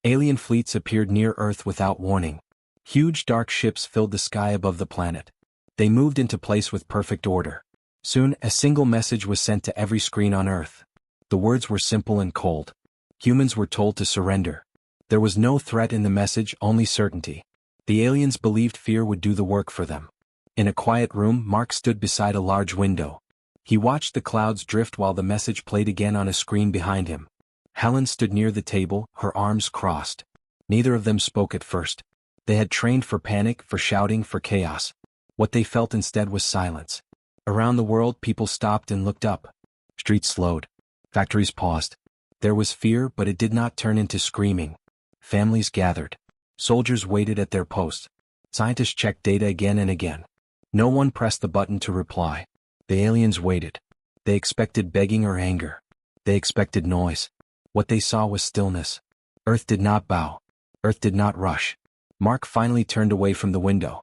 Alien fleets appeared near Earth without warning. Huge dark ships filled the sky above the planet. They moved into place with perfect order. Soon, a single message was sent to every screen on Earth. The words were simple and cold. Humans were told to surrender. There was no threat in the message, only certainty. The aliens believed fear would do the work for them. In a quiet room, Mark stood beside a large window. He watched the clouds drift while the message played again on a screen behind him. Helen stood near the table, her arms crossed. Neither of them spoke at first. They had trained for panic, for shouting, for chaos. What they felt instead was silence. Around the world, people stopped and looked up. Streets slowed. Factories paused. There was fear, but it did not turn into screaming. Families gathered. Soldiers waited at their posts. Scientists checked data again and again. No one pressed the button to reply. The aliens waited. They expected begging or anger. They expected noise. What they saw was stillness. Earth did not bow. Earth did not rush. Mark finally turned away from the window.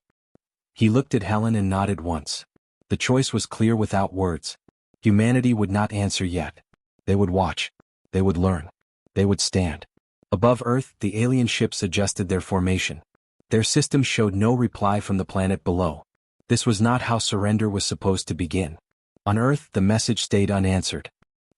He looked at Helen and nodded once. The choice was clear without words. Humanity would not answer yet. They would watch. They would learn. They would stand. Above Earth, the alien ships adjusted their formation. Their systems showed no reply from the planet below. This was not how surrender was supposed to begin. On Earth, the message stayed unanswered.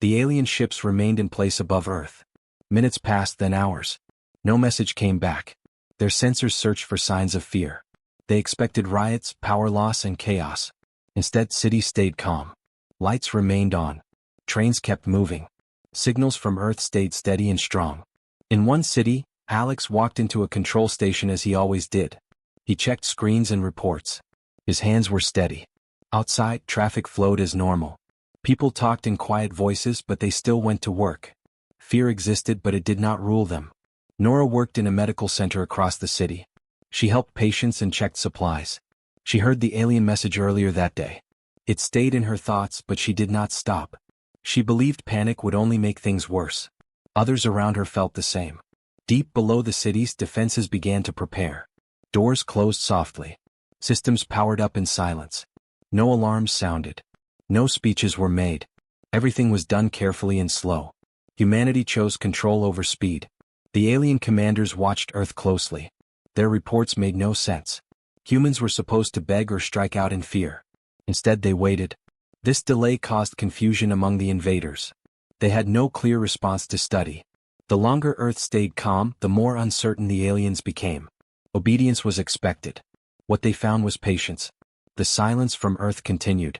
The alien ships remained in place above Earth. Minutes passed, then hours. No message came back. Their sensors searched for signs of fear. They expected riots, power loss, and chaos. Instead, cities stayed calm. Lights remained on. Trains kept moving. Signals from Earth stayed steady and strong. In one city, Alex walked into a control station as he always did. He checked screens and reports. His hands were steady. Outside, traffic flowed as normal. People talked in quiet voices, but they still went to work. Fear existed, but it did not rule them. Nora worked in a medical center across the city. She helped patients and checked supplies. She heard the alien message earlier that day. It stayed in her thoughts, but she did not stop. She believed panic would only make things worse. Others around her felt the same. Deep below the cities, defenses began to prepare. Doors closed softly. Systems powered up in silence. No alarms sounded. No speeches were made. Everything was done carefully and slow. Humanity chose control over speed. The alien commanders watched Earth closely. Their reports made no sense. Humans were supposed to beg or strike out in fear. Instead, they waited. This delay caused confusion among the invaders. They had no clear response to study. The longer Earth stayed calm, the more uncertain the aliens became. Obedience was expected. What they found was patience. The silence from Earth continued.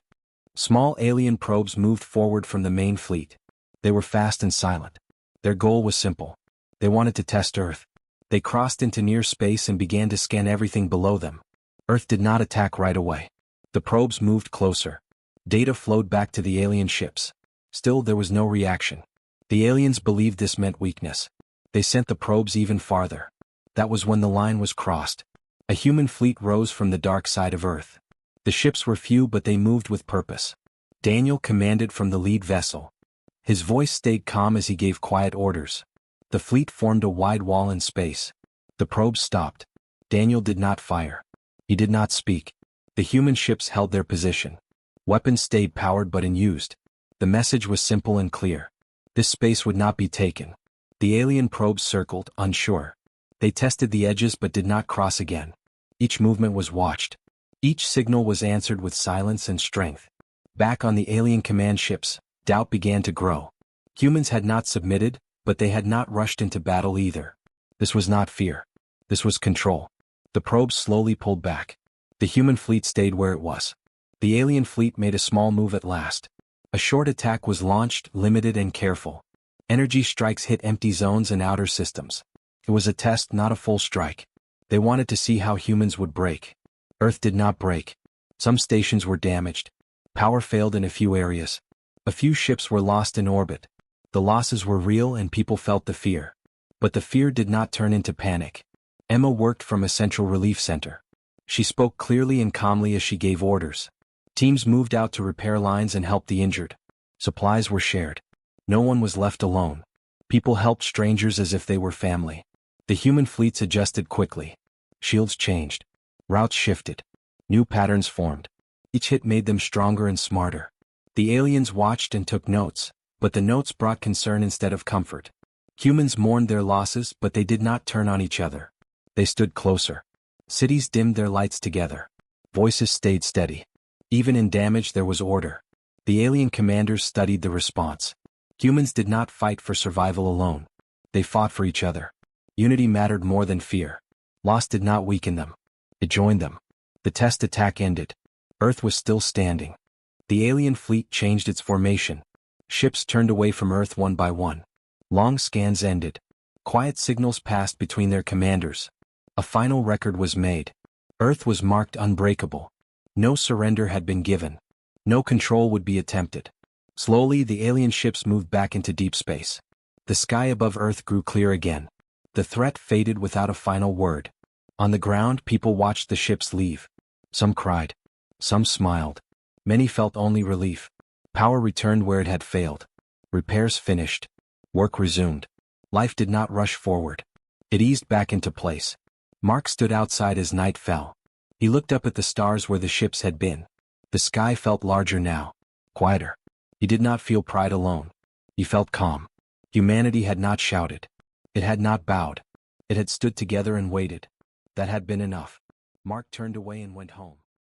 Small alien probes moved forward from the main fleet. They were fast and silent. Their goal was simple. They wanted to test Earth. They crossed into near space and began to scan everything below them. Earth did not attack right away. The probes moved closer. Data flowed back to the alien ships. Still, there was no reaction. The aliens believed this meant weakness. They sent the probes even farther. That was when the line was crossed. A human fleet rose from the dark side of Earth. The ships were few, but they moved with purpose. Daniel commanded from the lead vessel. His voice stayed calm as he gave quiet orders. The fleet formed a wide wall in space. The probes stopped. Daniel did not fire. He did not speak. The human ships held their position. Weapons stayed powered but unused. The message was simple and clear. This space would not be taken. The alien probes circled, unsure. They tested the edges but did not cross again. Each movement was watched. Each signal was answered with silence and strength. Back on the alien command ships, doubt began to grow. Humans had not submitted, but they had not rushed into battle either. This was not fear. This was control. The probes slowly pulled back. The human fleet stayed where it was. The alien fleet made a small move at last. A short attack was launched, limited and careful. Energy strikes hit empty zones and outer systems. It was a test, not a full strike. They wanted to see how humans would break. Earth did not break. Some stations were damaged. Power failed in a few areas. A few ships were lost in orbit. The losses were real and people felt the fear. But the fear did not turn into panic. Emma worked from a central relief center. She spoke clearly and calmly as she gave orders. Teams moved out to repair lines and help the injured. Supplies were shared. No one was left alone. People helped strangers as if they were family. The human fleets adjusted quickly. Shields changed. Routes shifted. New patterns formed. Each hit made them stronger and smarter. The aliens watched and took notes, but the notes brought concern instead of comfort. Humans mourned their losses, but they did not turn on each other. They stood closer. Cities dimmed their lights together. Voices stayed steady. Even in damage there was order. The alien commanders studied the response. Humans did not fight for survival alone. They fought for each other. Unity mattered more than fear. Loss did not weaken them. It joined them. The test attack ended. Earth was still standing. The alien fleet changed its formation. Ships turned away from Earth one by one. Long scans ended. Quiet signals passed between their commanders. A final record was made. Earth was marked unbreakable. No surrender had been given. No control would be attempted. Slowly the alien ships moved back into deep space. The sky above Earth grew clear again. The threat faded without a final word. On the ground people watched the ships leave. Some cried. Some smiled. Many felt only relief. Power returned where it had failed. Repairs finished. Work resumed. Life did not rush forward. It eased back into place. Mark stood outside as night fell. He looked up at the stars where the ships had been. The sky felt larger now. Quieter. He did not feel pride alone. He felt calm. Humanity had not shouted. It had not bowed. It had stood together and waited. That had been enough. Mark turned away and went home.